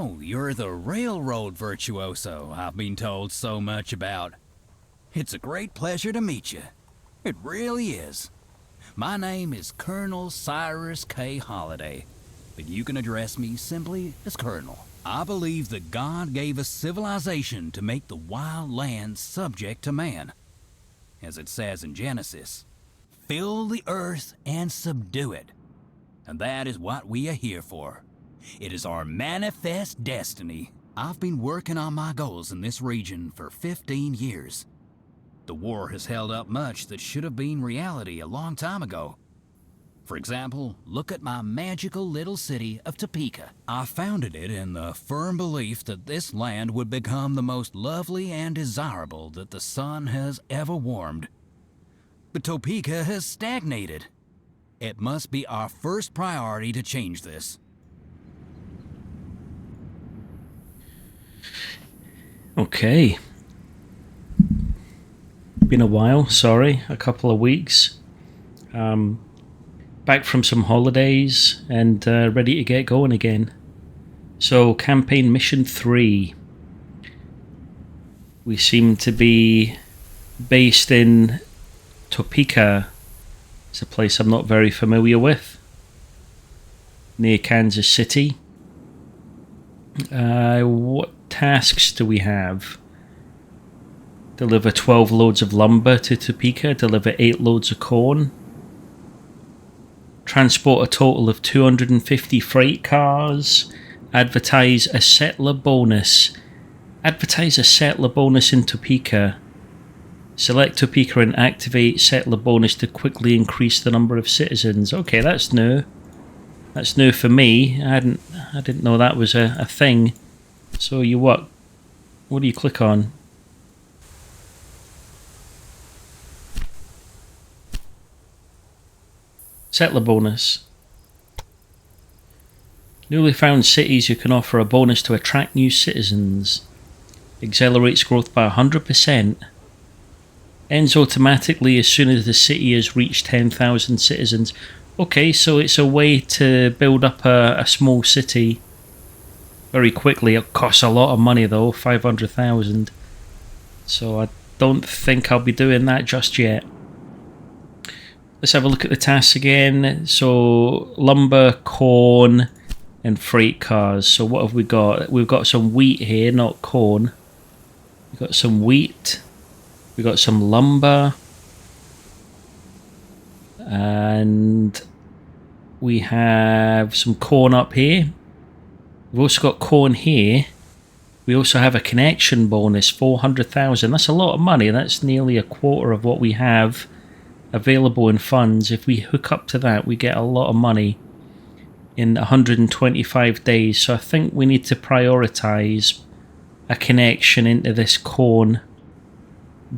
So, you're the railroad virtuoso I've been told so much about. It's a great pleasure to meet you. It really is. My name is Colonel Cyrus K. Holliday, but you can address me simply as Colonel. I believe that God gave us civilization to make the wild lands subject to man. As it says in Genesis, fill the earth and subdue it. And that is what we are here for. It is our manifest destiny. I've been working on my goals in this region for 15 years. The war has held up much that should have been reality a long time ago. For example, look at my magical little city of Topeka. I founded it in the firm belief that this land would become the most lovely and desirable that the sun has ever warmed. But Topeka has stagnated. It must be our first priority to change this. Okay. Been a while, sorry, a couple of weeks. Back from some holidays and ready to get going again. So, campaign mission 3. We seem to be based in Topeka. It's a place I'm not very familiar with. Near Kansas City. What tasks do we have? Deliver 12 loads of lumber to Topeka. Deliver 8 loads of corn. Transport a total of 250 freight cars. Advertise a settler bonus. Advertise a settler bonus in Topeka. Select Topeka and activate settler bonus to quickly increase the number of citizens. Okay, that's new. That's new for me. I didn't know that was a thing. So you what? What do you click on? Settler bonus. Newly found cities, you can offer a bonus to attract new citizens. Accelerates growth by 100%. Ends automatically as soon as the city has reached 10,000 citizens. Okay, so it's a way to build up a small city very quickly. It costs a lot of money though, 500,000. So I don't think I'll be doing that just yet. Let's have a look at the tasks again. So lumber, corn, and freight cars. So what have we got? We've got some wheat here, not corn. We've got some wheat. We've got some lumber. And we have some corn up here. We've also got corn here. We also have a connection bonus, 400,000. That's a lot of money. That's nearly a quarter of what we have available in funds. If we hook up to that, we get a lot of money in 125 days. So I think we need to prioritize a connection into this corn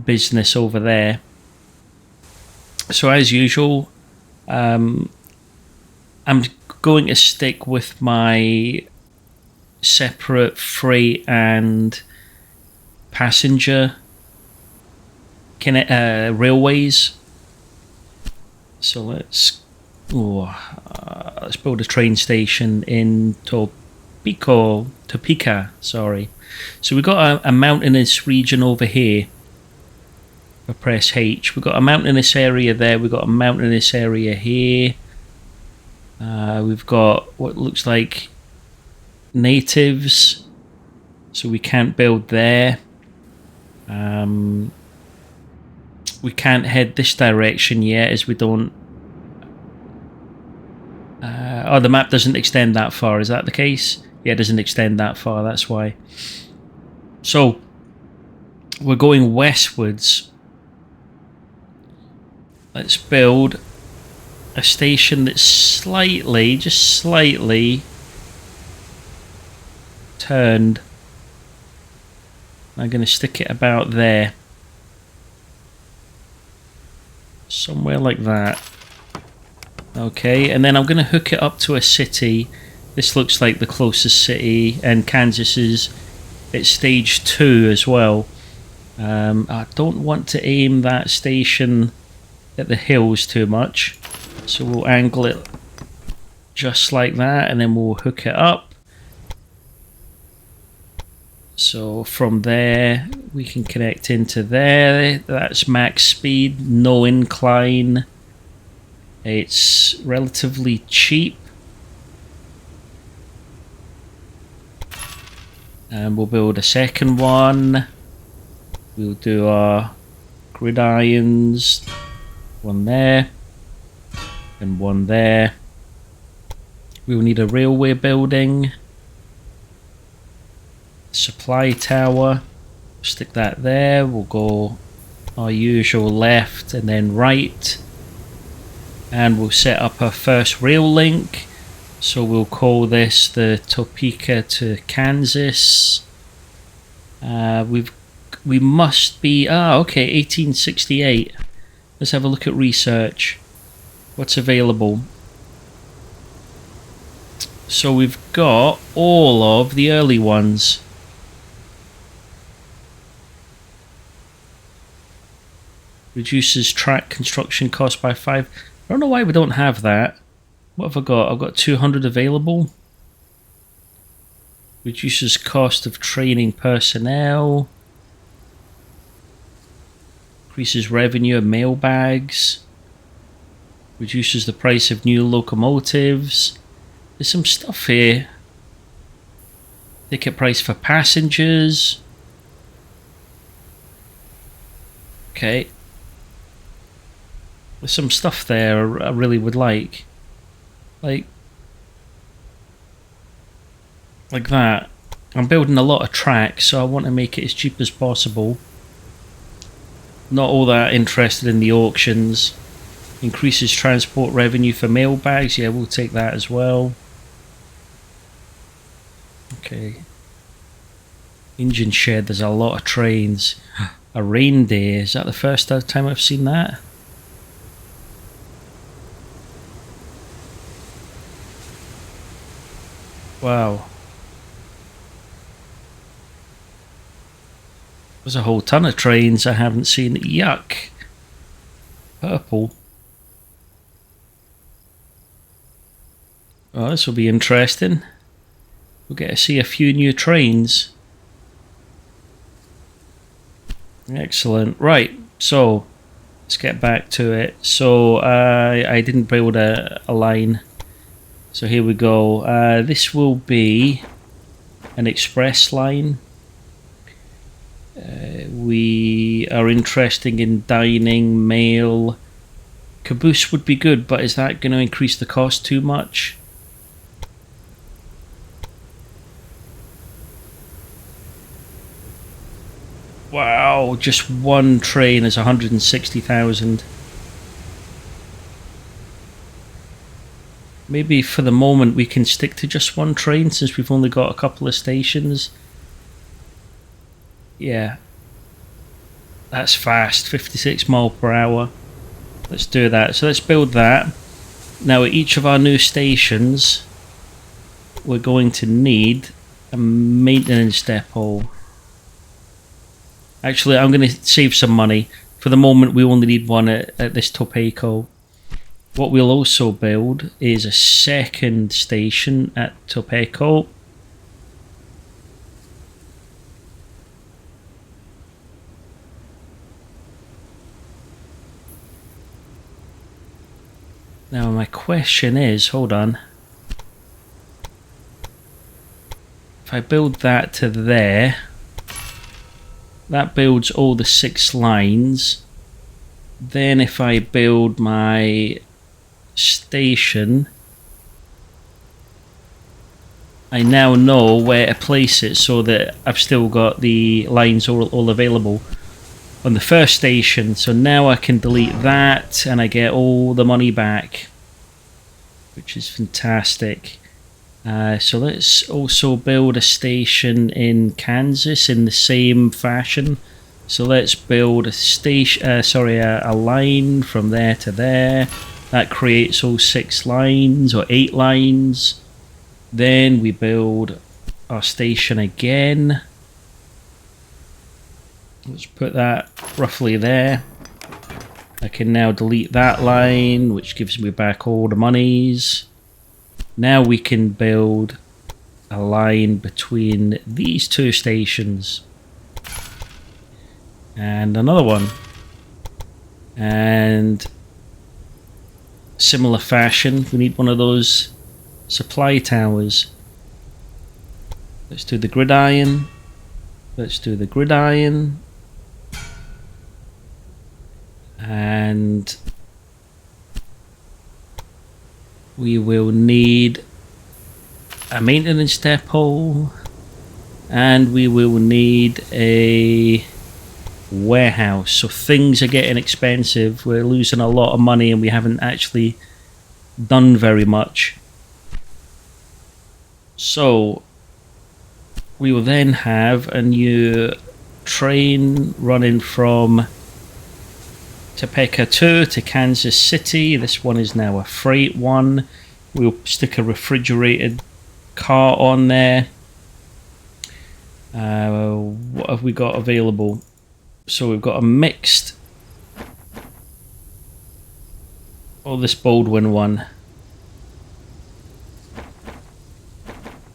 business over there. So as usual, I'm going to stick with my separate freight and passenger railways. So let's build a train station in Topeka. Sorry. So we've got a mountainous region over here. If I press H, we've got a mountainous area there. We've got a mountainous area here. We've got what looks like natives, so we can't build there. We can't head this direction yet as we don't... oh, the map doesn't extend that far. Is that the case? Yeah, it doesn't extend that far, that's why. So, we're going westwards. Let's build a station that's slightly, just slightly turned. I'm going to stick it about there. Somewhere like that. Okay, and then I'm going to hook it up to a city. This looks like the closest city, and Kansas is at stage 2 as well. I don't want to aim that station at the hills too much, so we'll angle it just like that, and then we'll hook it up. So from there we can connect into there. That's max speed, no incline. It's relatively cheap. And we'll build a second one. We'll do our gridirons. One there. And one there. We'll need a railway building. Supply tower. Stick that there. We'll go our usual left and then right. And we'll set up our first rail link. So we'll call this the Topeka to Kansas. We must be okay, 1868. Let's have a look at research. What's available? So we've got all of the early ones. Reduces track construction cost by 5. I don't know why we don't have that. What have I got? I've got 200 available. Reduces cost of training personnel. Increases revenue of mailbags. Reduces the price of new locomotives. There's some stuff here. Ticket price for passengers. Okay. There's some stuff there I really would like. Like that. I'm building a lot of tracks, so I want to make it as cheap as possible. Not all that interested in the auctions. Increases transport revenue for mailbags. Yeah, we'll take that as well. Okay. Engine shed, there's a lot of trains. A rain day, is that the first time I've seen that? Wow. There's a whole ton of trains I haven't seen. Yuck. Purple. Oh, this will be interesting. We'll get to see a few new trains. Excellent. Right, so let's get back to it. So I didn't build a line. So here we go. This will be an express line. We are interested in dining, mail. Caboose would be good, but is that going to increase the cost too much? Wow, just one train is 160,000. Maybe for the moment we can stick to just one train since we've only got a couple of stations. Yeah. That's fast, 56 miles per hour. Let's do that. So let's build that. Now at each of our new stations, we're going to need a maintenance depot. Actually, I'm going to save some money. For the moment, we only need one at this Topeka. What we'll also build is a second station at Topeka. Now my question is, hold on. If I build that to there, that builds all the 6 lines. Then if I build my station, I now know where to place it so that I've still got the lines all available on the first station. So now I can delete that and I get all the money back, which is fantastic. So let's also build a station in Kansas in the same fashion. So let's build a station, a line from there to there. That creates all 6 lines or 8 lines. Then we build our station again. Let's put that roughly there. I can now delete that line, which gives me back all the monies. Now we can build a line between these two stations. And another one. And similar fashion, we need one of those supply towers. Let's do the gridiron. Let's do the gridiron. And we will need a maintenance depot, and we will need a warehouse. So things are getting expensive. We're losing a lot of money and we haven't actually done very much. So we will then have a new train running from Topeka 2 to Kansas City. This one is now a freight one. We'll stick a refrigerated car on there. What have we got available? So we've got a mixed. Oh, this Baldwin one.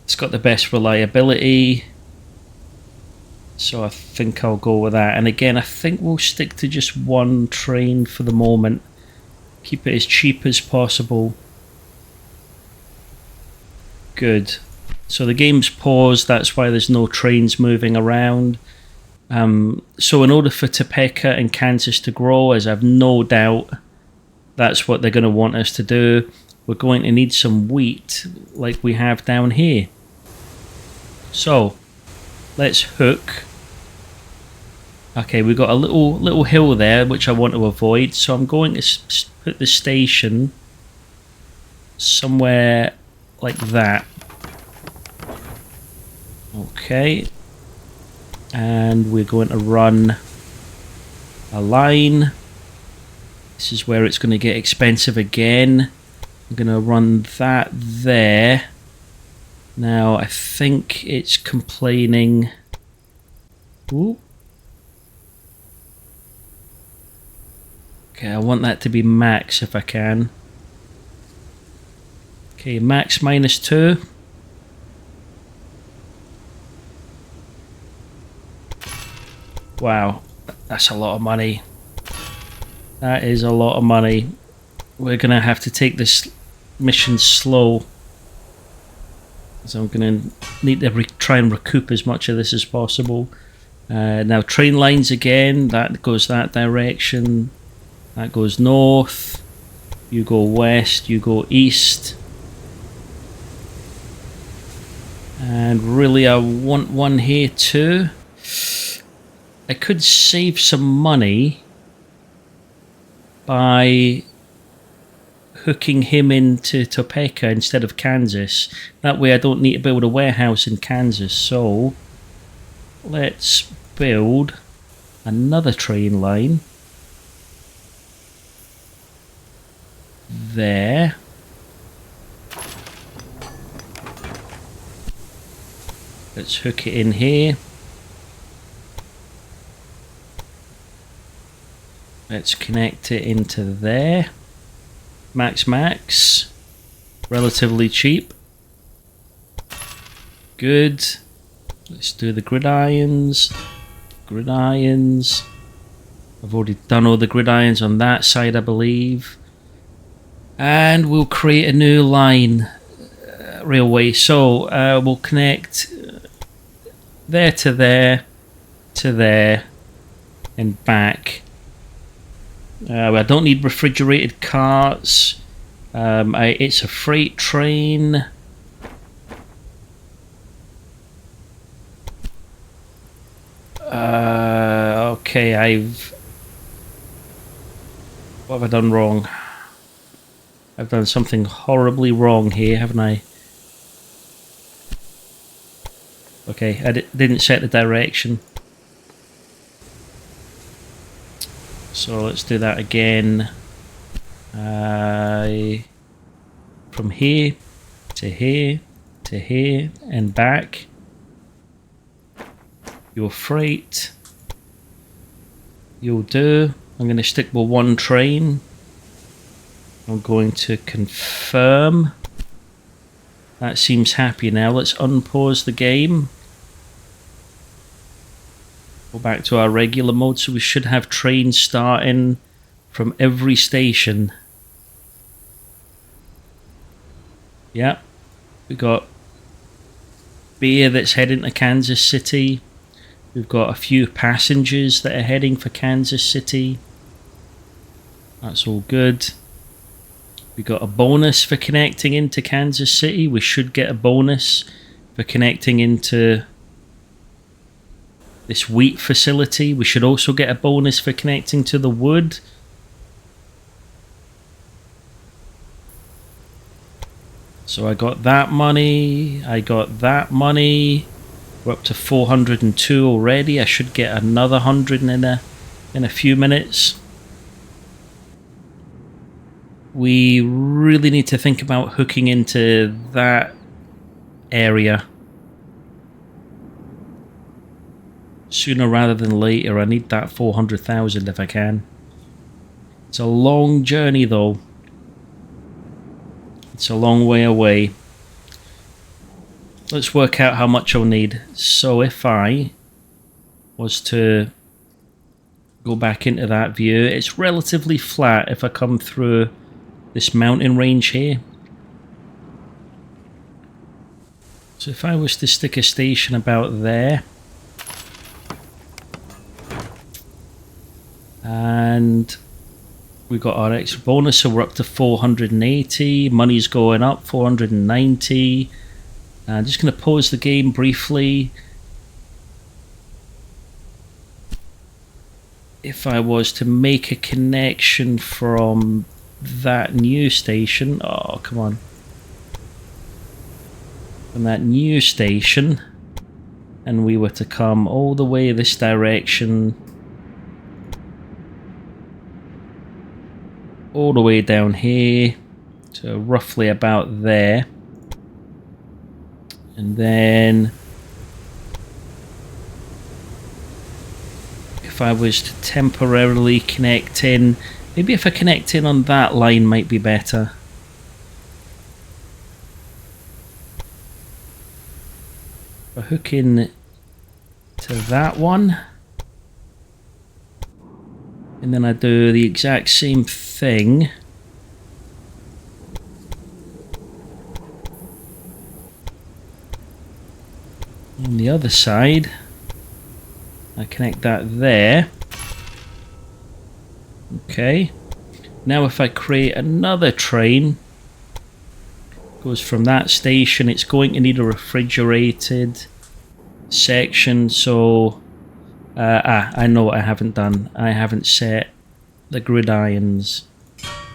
It's got the best reliability. So I think I'll go with that. And again, I think we'll stick to just one train for the moment. Keep it as cheap as possible. Good. So the game's paused. That's why there's no trains moving around. So in order for Topeka and Kansas to grow, as I've no doubt that's what they're going to want us to do, we're going to need some wheat like we have down here. So let's hook. Okay, we've got a little hill there which I want to avoid, so I'm going to put the station somewhere like that. Okay. And we're going to run a line. This is where it's going to get expensive again. I'm going to run that there. Now I think it's complaining. Ooh. Okay, I want that to be max if I can. Okay, max -2. Wow, that's a lot of money. That is a lot of money. We're going to have to take this mission slow. So I'm going to need to try and recoup as much of this as possible. Now train lines again. That goes that direction. That goes north. You go west. You go east. And really I want one here too. I could save some money by hooking him into Topeka instead of Kansas. That way I don't need to build a warehouse in Kansas. So let's build another train line there. Let's hook it in here. Let's connect it into there. Max. Relatively cheap. Good. Let's do the gridirons. I've already done all the gridirons on that side, I believe. And we'll create a new line. Railway. So we'll connect there to there to there and back. I don't need refrigerated carts. It's a freight train. Okay, what have I done wrong? I've done something horribly wrong here, haven't I? Okay, I didn't set the direction. So let's do that again. From here to here to here and back. Your freight. You'll do. I'm going to stick with one train. I'm going to confirm. That seems happy now. Let's unpause the game. Go back to our regular mode, so we should have trains starting from every station. Yeah, we got beer that's heading to Kansas City. We've got a few passengers that are heading for Kansas City. That's all good. We got a bonus for connecting into Kansas City. We should get a bonus for connecting into this wheat facility. We should also get a bonus for connecting to the wood. So I got that money. I got that money. We're up to 402 already. I should get another 100 in a few minutes. We really need to think about hooking into that area sooner rather than later. I need that 400,000 if I can. It's a long journey though. It's a long way away. Let's work out how much I'll need. So if I was to go back into that view, it's relatively flat if I come through this mountain range here. So if I was to stick a station about there, and we got our extra bonus, so we're up to 480. Money's going up, 490. I'm just going to pause the game briefly. If I was to make a connection from that new station, oh come on, from that new station, and we were to come all the way this direction, all the way down here to roughly about there, and then if I was to temporarily connect in, maybe if I connect in on that line might be better. If I hook in to that one, and then I do the exact same thing on the other side. I connect that there. Okay, now if I create another train, goes from that station, it's going to need a refrigerated section. So I know what I haven't done. I haven't set the gridirons.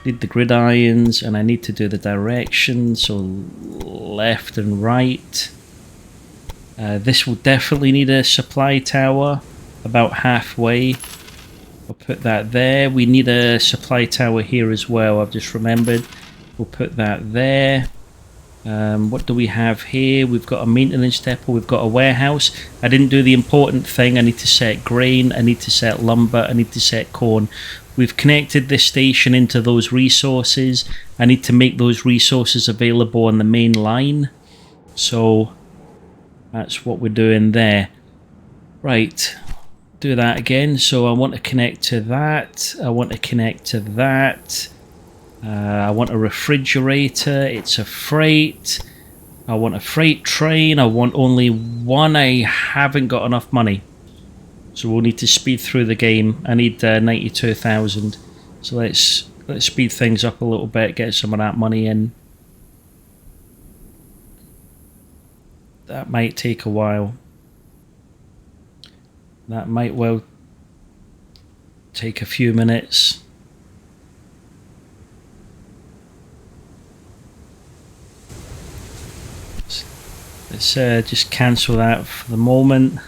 Did the gridirons, and I need to do the direction, so left and right. This will definitely need a supply tower about halfway. We'll put that there. We need a supply tower here as well, I've just remembered. We'll put that there. What do we have here? We've got a maintenance depot, we've got a warehouse. I didn't do the important thing. I need to set grain, I need to set lumber, I need to set corn. We've connected this station into those resources. I need to make those resources available on the main line. So that's what we're doing there. Right, do that again. So I want to connect to that. I want to connect to that. I want a refrigerator. It's a freight. I want a freight train. I want only one. I haven't got enough money, so we'll need to speed through the game. I need 92,000. So let's speed things up a little bit. Get some of that money in. That might take a while. That might well take a few minutes. Let's just cancel that for the moment.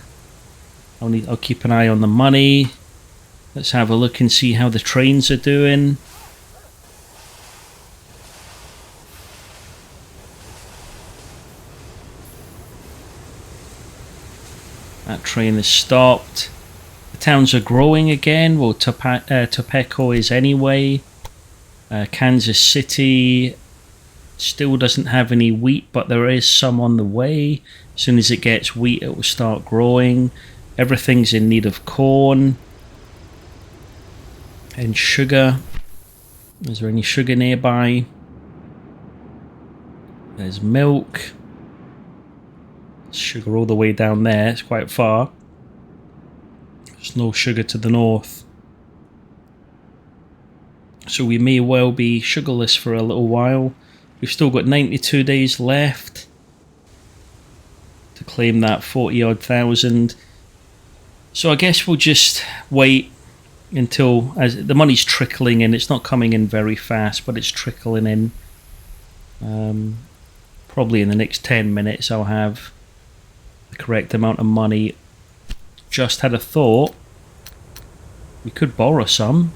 I'll keep an eye on the money. Let's have a look and see how the trains are doing. That train is stopped. The towns are growing again. Well, Topeka is anyway. Kansas City Still doesn't have any wheat, but there is some on the way. As soon as it gets wheat, it will start growing. Everything's in need of corn and sugar. Is there any sugar nearby? There's milk. Sugar all the way down there. It's quite far. There's no sugar to the north. So we may well be sugarless for a little while. We've still got 92 days left to claim that 40 odd thousand. So I guess we'll just wait until, as the money's trickling in. It's not coming in very fast, but it's trickling in. Probably in the next 10 minutes I'll have the correct amount of money. Just had a thought. We could borrow some.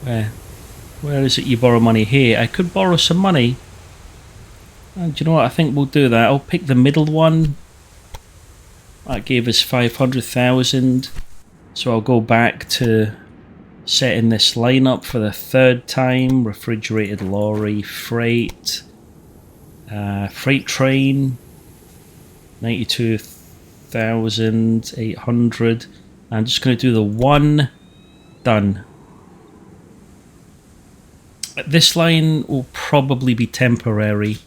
Where is it you borrow money? Here. I could borrow some money. And do you know what? I think we'll do that. I'll pick the middle one. That gave us 500,000. So I'll go back to setting this line up for the third time. Refrigerated lorry, freight, freight train, 92,800. I'm just going to do the one. Done. This line will probably be temporary.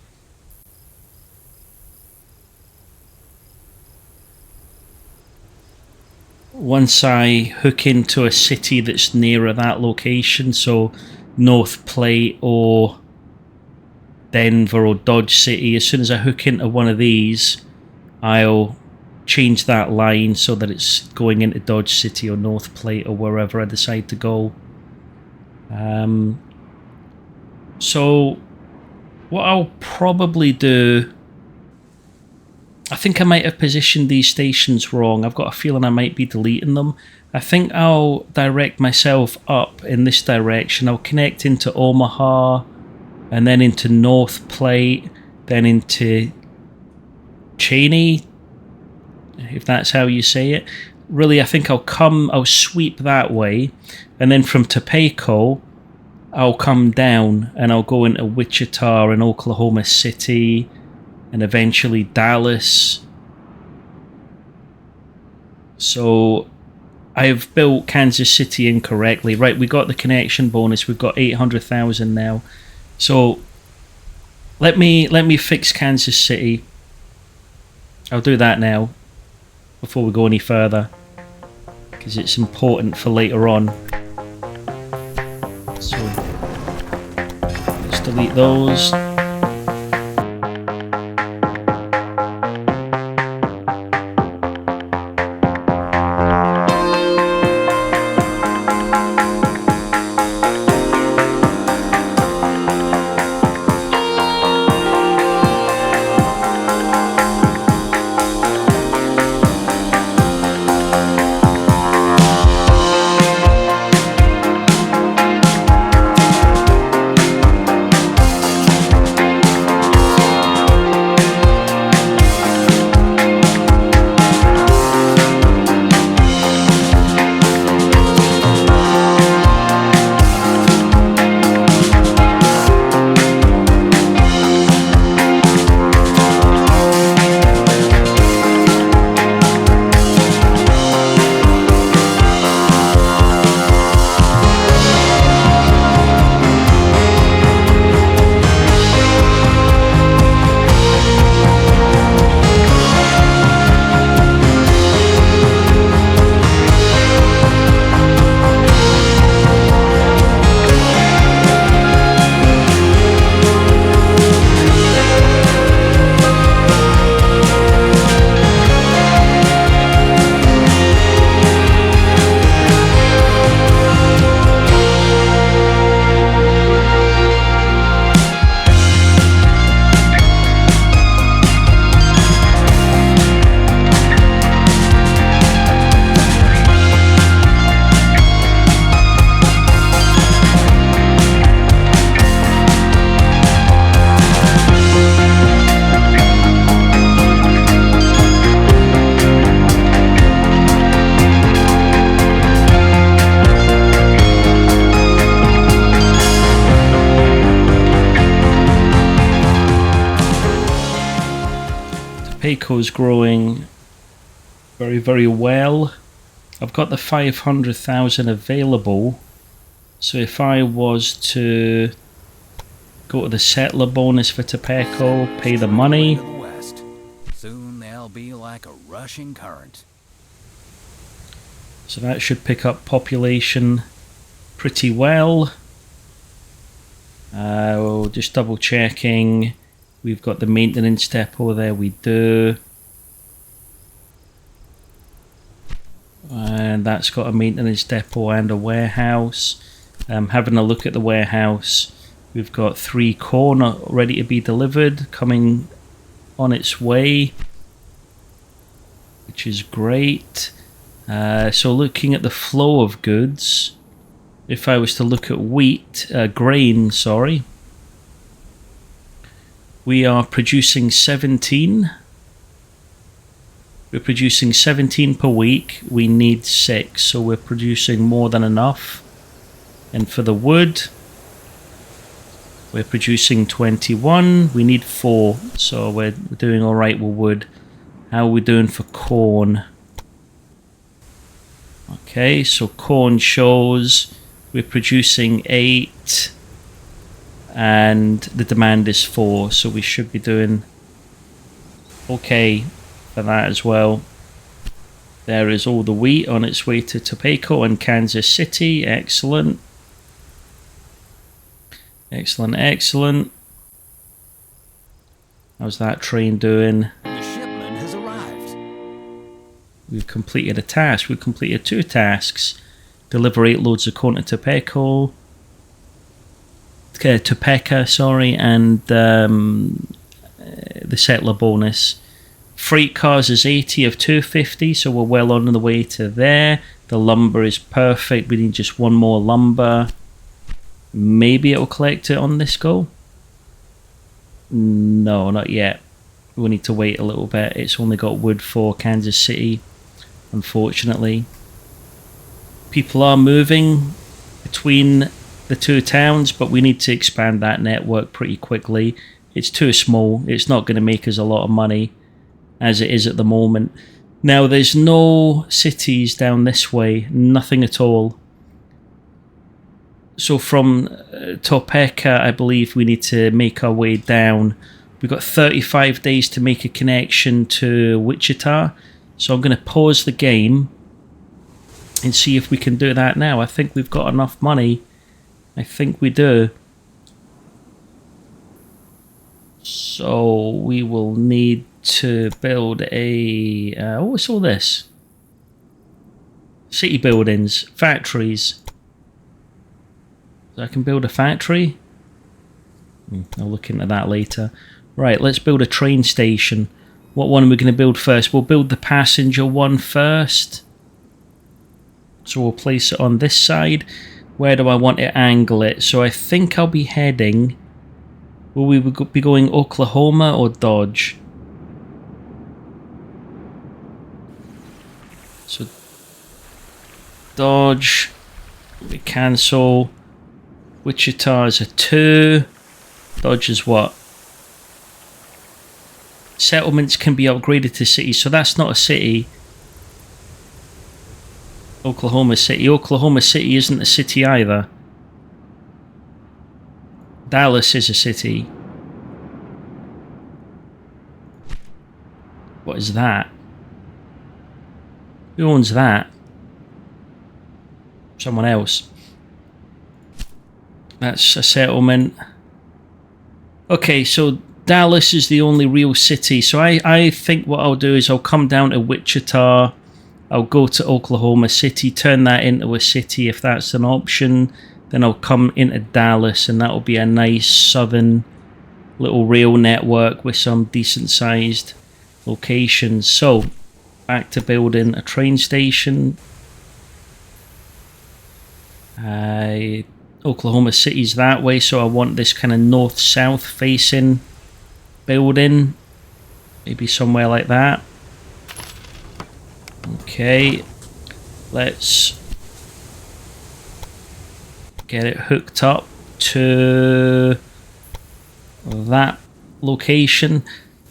Once I hook into a city that's nearer that location, so North Plate or Denver or Dodge City, as soon as I hook into one of these, I'll change that line so that it's going into Dodge City or North Plate or wherever I decide to go. So what I'll probably do, I think I might have positioned these stations wrong. I've got a feeling I might be deleting them. I think I'll direct myself up in this direction. I'll connect into Omaha and then into North Plate, then into Cheney, if that's how you say it. Really, I think I'll sweep that way, and then from Topeka I'll come down and I'll go into Wichita and Oklahoma City and eventually Dallas. So I've built Kansas City incorrectly. Right, we got the connection bonus. We've got 800,000 now. So let me fix Kansas City. I'll do that now before we go any further, because it's important for later on. So let's delete those. Topeko's growing very, very well. I've got the 500,000 available. So if I was to go to the settler bonus for Topeka, pay the money. Soon they'll be like a rushing current. So that should pick up population pretty well. Just double checking. We've got the maintenance depot there, we do. And that's got a maintenance depot and a warehouse. Having a look at the warehouse, we've got 3 corn ready to be delivered, coming on its way, which is great. So looking at the flow of goods, if I was to look at grain, sorry, we are producing 17. We're producing 17 per week. We need 6, so we're producing more than enough. And for the wood, we're producing 21. We need 4, so we're doing all right with wood. How are we doing for corn? Okay, so corn shows we're producing 8 and the demand is 4, so we should be doing okay for that as well. There is all the wheat on its way to Topeka and Kansas City. Excellent. Excellent, excellent. How's that train doing? The shipment has arrived. We've completed a task. We've completed 2 tasks. Deliver 8 loads of corn to Topeka, and the settler bonus. Freight cars is 80 of 250, so we're well on the way to there. The lumber is perfect. We need just 1 more lumber. Maybe it'll collect it on this go. No, not yet. We'll need to wait a little bit. It's only got wood for Kansas City, unfortunately. People are moving between the 2 towns, but we need to expand that network pretty quickly. It's too small. It's not going to make us a lot of money as it is at the moment. Now, there's no cities down this way, nothing at all. So from Topeka, I believe we need to make our way down. We've got 35 days to make a connection to Wichita. So I'm going to pause the game and see if we can do that now. I think we've got enough money. I think we do. So we will need to build a... what's all this? City buildings, factories. So I can build a factory. I'll look into that later. Right, let's build a train station. What one are we going to build first? We'll build the passenger one first. So we'll place it on this side. Where do I want to angle it? So I think I'll be heading... Will we be going Oklahoma or Dodge? So Dodge. We cancel. Wichita is a 2. Dodge is what? Settlements can be upgraded to cities, so that's not a city. Oklahoma City. Oklahoma City isn't a city either. Dallas is a city. What is that? Who owns that? Someone else. That's a settlement. Okay, so Dallas is the only real city. So I think what I'll do is I'll come down to Wichita. I'll go to Oklahoma City, turn that into a city if that's an option. Then I'll come into Dallas, and that'll be a nice southern little rail network with some decent sized locations. So back to building a train station. Oklahoma City's that way, so I want this kind of north-south facing building. Maybe somewhere like that. Okay, let's get it hooked up to that location.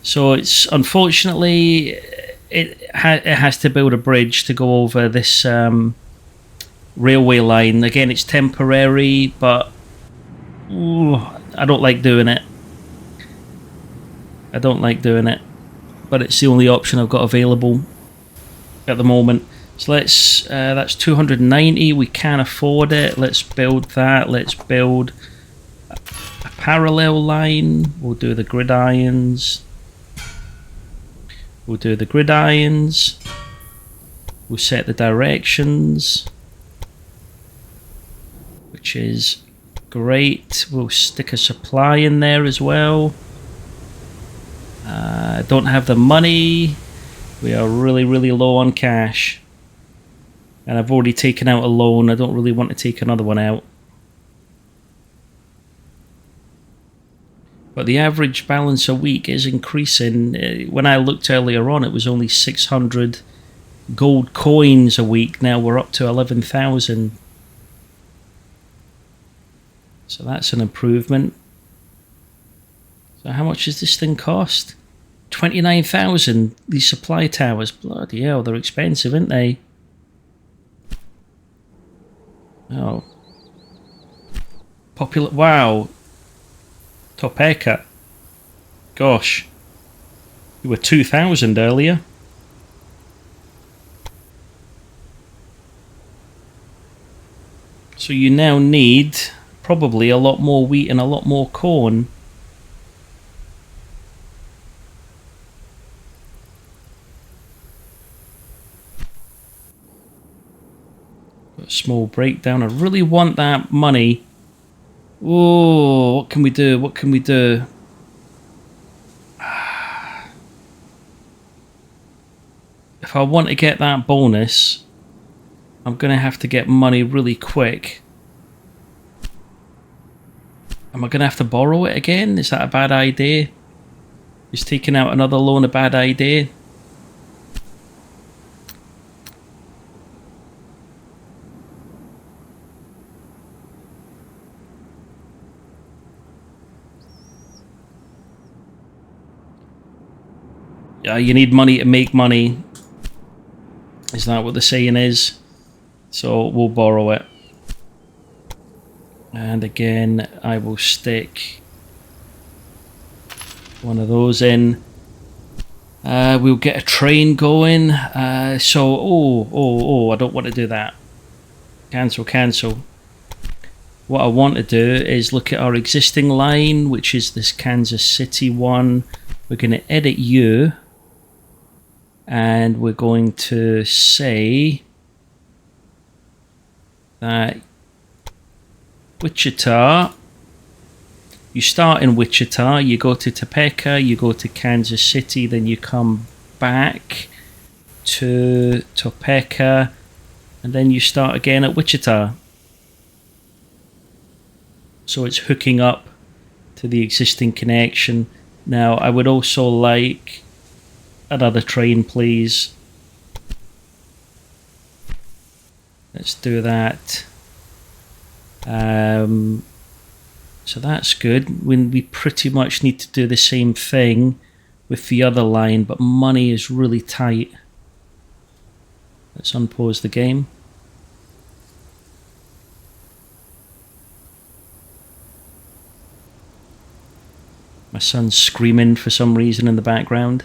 So it's unfortunately it has to build a bridge to go over this railway line. Again, it's temporary, but I don't like doing it. I don't like doing it, but it's the only option I've got available at the moment. So let's that's 290. We can't afford it. Let's build that. Let's build a parallel line. We'll do the gridirons. We'll do the gridirons. We'll set the directions, which is great. We'll stick a supply in there as well. Don't have the money. We are really, really low on cash. And I've already taken out a loan. I don't really want to take another one out. But the average balance a week is increasing. When I looked earlier on, it was only 600 gold coins a week. Now we're up to 11,000. So that's an improvement. So how much does this thing cost? 29,000. These supply towers. Bloody hell, they're expensive, aren't they? Oh. Popular. Wow. Topeka. Gosh. You were 2,000 earlier. So you now need probably a lot more wheat and a lot more corn. Got a small breakdown. I really want that money. Oh, what can we do? What can we do? If I want to get that bonus, I'm going to have to get money really quick. Am I going to have to borrow it again? Is that a bad idea? Is taking out another loan a bad idea? Yeah, you need money to make money. Is that what the saying is? So we'll borrow it. And again, I will stick one of those in. We'll get a train going. I don't want to do that. Cancel. What I want to do is look at our existing line, which is this Kansas City one. We're going to edit you. And we're going to say that Wichita, you start in Wichita, you go to Topeka, you go to Kansas City, then you come back to Topeka, and then you start again at Wichita. So it's hooking up to the existing connection. Now, I would also like another train, please. Let's do that. So that's good. We pretty much need to do the same thing with the other line, but money is really tight. Let's unpause the game. My son's screaming for some reason in the background.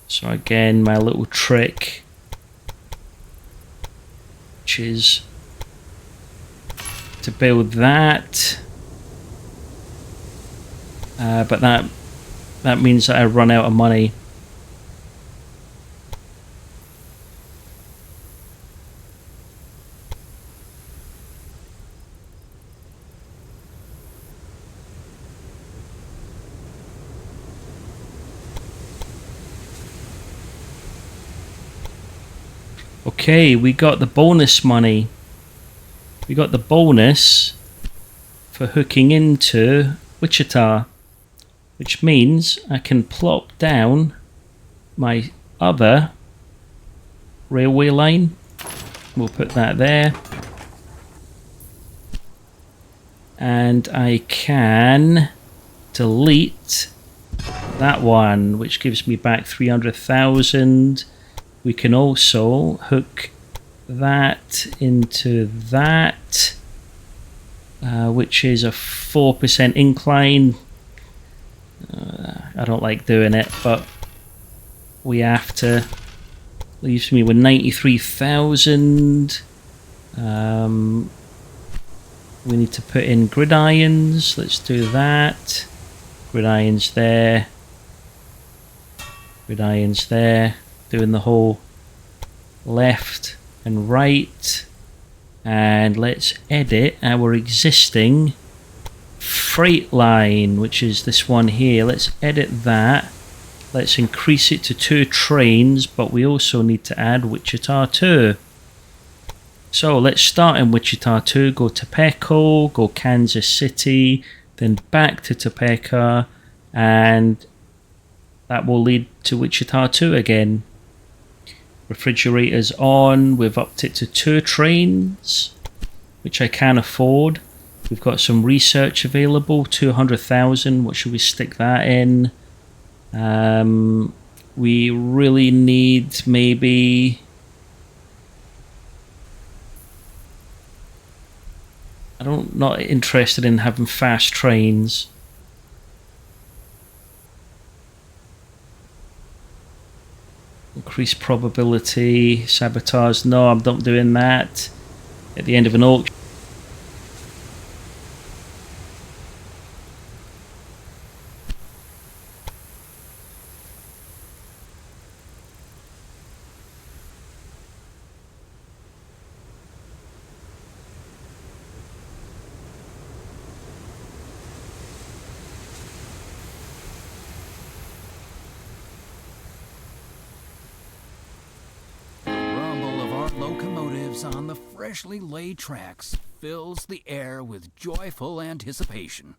So again, my little trick, which is to build that, but that means that I run out of money. Okay, we got the bonus money. We got the bonus for hooking into Wichita, which means I can plop down my other railway line. We'll put that there. And I can delete that one, which gives me back 300,000. We can also hook that into that, which is a 4% incline. I don't like doing it, but we have to. Leaves me with 93,000. We need to put in gridirons. Let's do that. Gridirons there. Gridirons there. Doing the whole left and right. And let's edit our existing freight line, which is this one here. Let's edit that. Let's increase it to 2 trains, but we also need to add Wichita 2. So let's start in Wichita 2, go to Topeka, go Kansas City, then back to Topeka, and that will lead to Wichita 2 again. Refrigerator's on, we've upped it to 2 trains, which I can afford. We've got some research available, 200,000, what should we stick that in? We really need maybe... not interested in having fast trains. Increase probability, sabotage, no, I'm not doing that. At the end of an auction. Locomotives on the freshly laid tracks fills the air with joyful anticipation.